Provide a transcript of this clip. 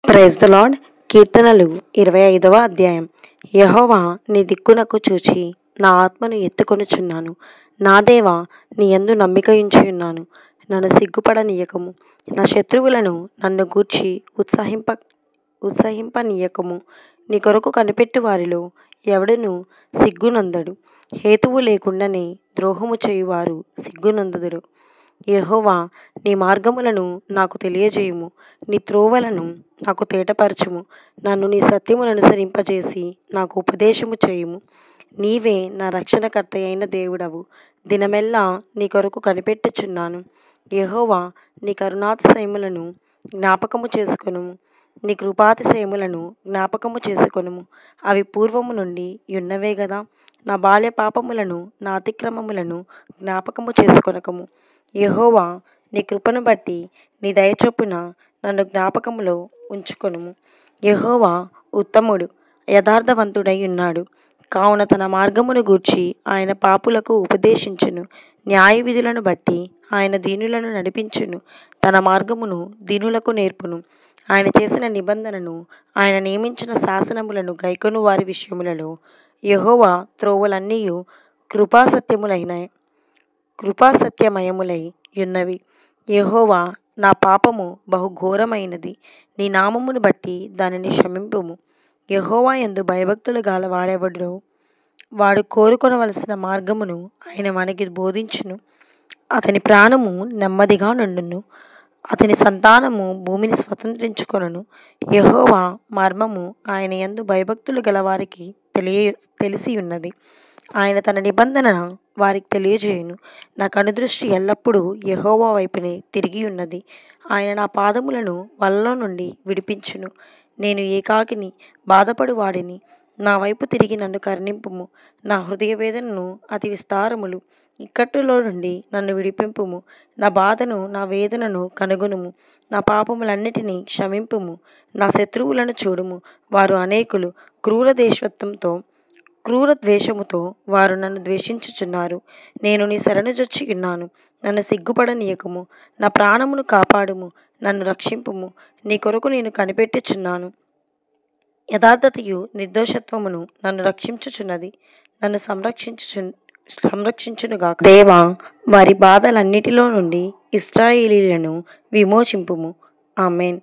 Praise the lord. కీర్తనలు 25వ అధ్యాయం. యెహోవా, నీ దిక్కునకు చూచి నా ఆత్మను ఎత్తుకొనుచున్నాను. నా దేవా, నీ యందు నమ్మిక ఉంచియున్నాను. నన్ను సిగ్గుపడనీయకము. నా శత్రువులను నన్ను గూర్చి ఉత్సహింపనీయకము. నీ కొరకు కనిపెట్టు వారిలో ఎవడును సిగ్గునొందడు. హేతువు లేకుండానే ద్రోహము చేయువారు సిగ్గునొందుదురు. యెహోవా, నీ మార్గములను నాకు తెలియజేయుము. నీ త్రోవలను నాకు తేటపరచుము. నన్ను నీ సత్యమును అనుసరింపజేసి నాకు ఉపదేశము చేయుము. నీవే నా రక్షణకర్త అయిన దేవుడవు. దినమెల్లా నీ కొరకు కనిపెట్టుచున్నాను. యెహోవా, నీ కరుణాతిశయములను జ్ఞాపకము చేసుకొనుము. నీ కృపాతిశయములను జ్ఞాపకము చేసుకొనుము. అవి పూర్వము నుండి యున్నవే గదా. నా బాల్య పాపములను, నా అతిక్రమములను జ్ఞాపకము చేసుకొనకము. యెహోవా, నీ కృపను బట్టి నీ దయ చొప్పున నన్ను జ్ఞాపకములో ఉంచుకొనుము. యెహోవా ఉత్తముడు, యథార్థవంతుడై ఉన్నాడు. కావున తన మార్గమును గూర్చి ఆయన పాపులకు ఉపదేశించును. న్యాయ విధులను బట్టి ఆయన దీనులను నడిపించును. తన మార్గమును దీనులకు నేర్పును. ఆయన చేసిన నిబంధనను, ఆయన నియమించిన శాసనములను గైకొను వారి విషయములలో యెహోవా త్రోవలన్నీయు కృపాసత్యమయములై యున్నవి. యెహోవా, నా పాపము బహుఘోరమైనది. నీ నామమును బట్టి దానిని క్షమింపుము. యెహోవా యందు భయభక్తులు గల వాడెవడో వాడు కోరుకొనవలసిన మార్గమును ఆయన మనకి బోధించును. అతని ప్రాణము నెమ్మదిగా నుండును. అతని సంతానము భూమిని స్వతంత్రించుకొనును. యెహోవా మర్మము ఆయన యందు భయభక్తులు గల వారికి తెలిసియున్నది. ఆయన తన నిబంధన వారికి తెలియజేయును. నా కనుదృష్టి ఎల్లప్పుడూ యెహోవా వైపునే తిరిగి ఉన్నది. ఆయన నా పాదములను వలలో నుండి విడిపించును. నేను ఏకాకిని, బాధపడు వాడిని. నా వైపు తిరిగి నన్ను కరుణింపుము. నా హృదయ వేదనను అతి విస్తారములు. ఇక్కట్టులో నుండి నన్ను విడిపింపుము. నా బాధను, నా వేదనను కనుగొనుము. నా పాపములన్నిటినీ క్షమింపుము. నా శత్రువులను చూడుము. వారు అనేకులు. క్రూర ద్వేషముతో వారు నన్ను ద్వేషించుచున్నారు. నేను నీ శరణుజొచ్చి ఉన్నాను. నన్ను సిగ్గుపడనీయకము. నా ప్రాణమును కాపాడుము. నన్ను రక్షింపుము. నీ కొరకు నేను కనిపెట్టుచున్నాను. యథార్థతయు నిర్దోషత్వమును నన్ను రక్షించుచున్నది. నన్ను సంరక్షించునుగాక. దేవా, వారి బాధలన్నిటిలో నుండి ఇశ్రాయేలీయులను విమోచింపుము. ఆమేన్.